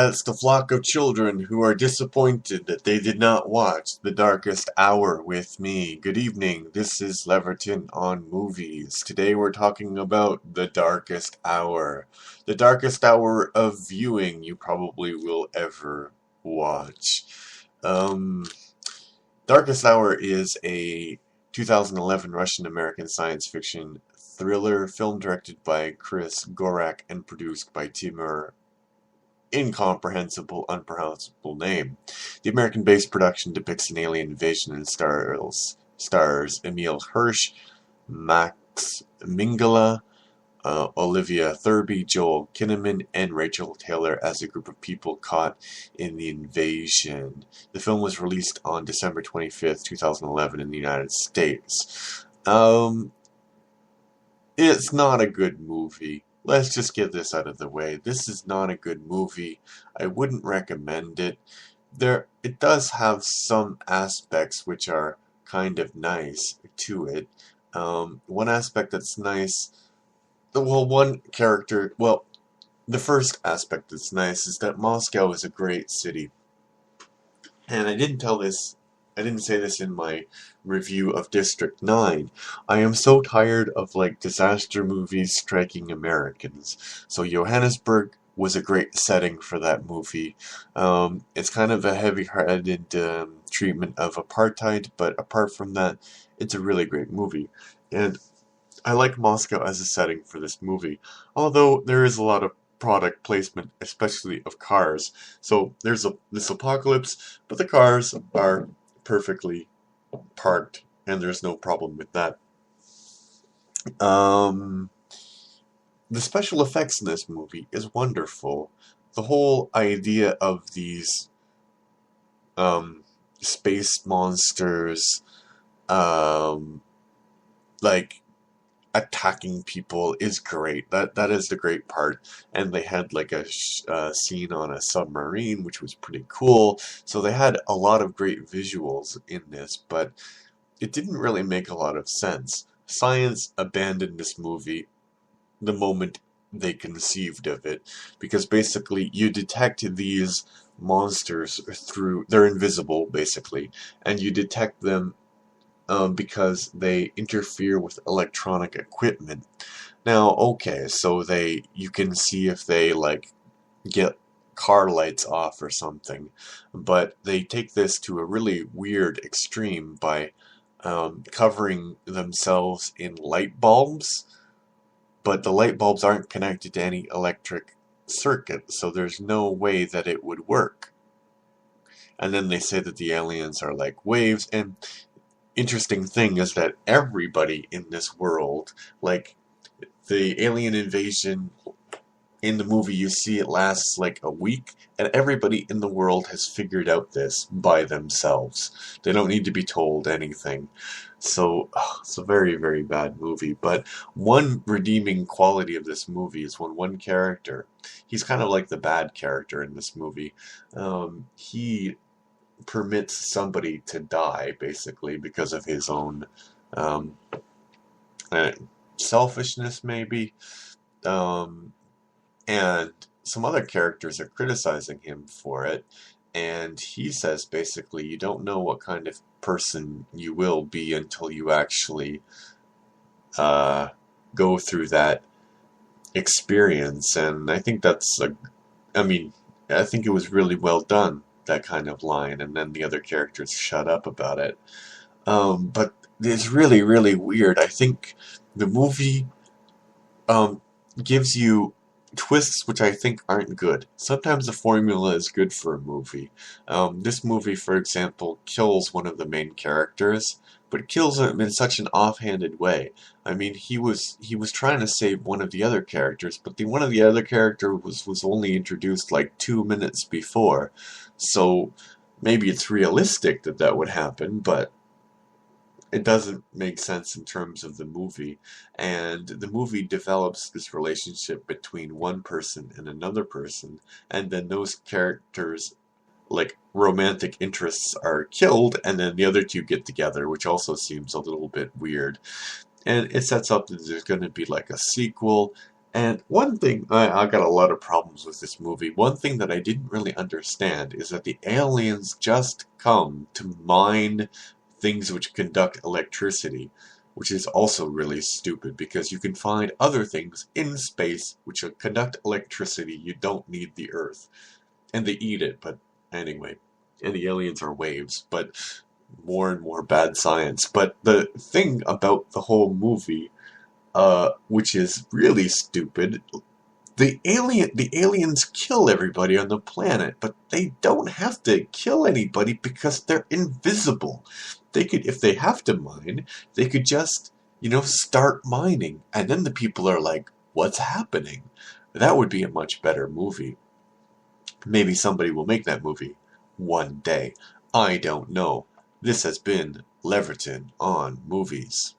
that's the flock of children who are disappointed that they did not watch The Darkest Hour with me. Good evening, this is Leverton on Movies. Today we're talking about The Darkest Hour. The darkest hour of viewing you probably will ever watch. Darkest Hour is a 2011 Russian-American science fiction thriller film directed by Chris Gorak and produced by Timur incomprehensible, unpronounceable name. The American-based production depicts an alien invasion and stars Emil Hirsch, Max Minghella, Olivia Thirlby, Joel Kinnaman, and Rachel Taylor as a group of people caught in the invasion. The film was released on December 25th, 2011 in the United States. It's not a good movie. Let's just get this out of the way. This is not a good movie. I wouldn't recommend it. It does have some aspects which are kind of nice to it. One aspect that's nice, the first aspect that's nice is that Moscow is a great city. And I didn't say this in my review of District 9. I am so tired of disaster movies striking Americans. So Johannesburg was a great setting for that movie. It's kind of a heavy-handed treatment of apartheid, but apart from that, it's a really great movie. And I like Moscow as a setting for this movie, although there is a lot of product placement, especially of cars. So there's this apocalypse, but the cars are perfectly parked, and there's no problem with that. The special effects in this movie is wonderful. The whole idea of these space monsters, attacking people is great. That is the great part. And they had a scene on a submarine, which was pretty cool. So they had a lot of great visuals in this, but it didn't really make a lot of sense. Science abandoned this movie the moment they conceived of it, because basically you detect these monsters they're invisible basically, and you detect them because they interfere with electronic equipment. Now, okay, so you can see if they get car lights off or something, but they take this to a really weird extreme by covering themselves in light bulbs, but the light bulbs aren't connected to any electric circuit, so there's no way that it would work. And then they say that the aliens are like waves, and interesting thing is that everybody in this world, the alien invasion in the movie, you see it lasts a week, and everybody in the world has figured out this by themselves. They don't need to be told anything. So it's a very, very bad movie. But one redeeming quality of this movie is when one character, he's kind of like the bad character in this movie, he permits somebody to die, basically, because of his own selfishness, maybe. And some other characters are criticizing him for it, and he says, basically, you don't know what kind of person you will be until you actually go through that experience. And I think I think it was really well done, that kind of line, and then the other characters shut up about it. But it's really, really weird. I think the movie gives you twists which I think aren't good. Sometimes the formula is good for a movie. This movie, for example, kills one of the main characters, but kills him in such an offhanded way. I mean, he was trying to save one of the other characters, but one of the other character was only introduced 2 minutes before. So maybe it's realistic that would happen, but it doesn't make sense in terms of the movie. And the movie develops this relationship between one person and another person, and then those characters, romantic interests, are killed, and then the other two get together, which also seems a little bit weird. And it sets up that there's going to be a sequel, And one thing, I got a lot of problems with this movie. One thing that I didn't really understand is that the aliens just come to mine things which conduct electricity, which is also really stupid because you can find other things in space which conduct electricity. You don't need the Earth. And they eat it, but anyway. And the aliens are waves, but more and more bad science. But the thing about the whole movie, which is really stupid, the aliens kill everybody on the planet, but they don't have to kill anybody because they're invisible. They could, if they have to mine, they could just, start mining, and then the people are like, "What's happening?" That would be a much better movie. Maybe somebody will make that movie one day. I don't know. This has been Leverton on Movies.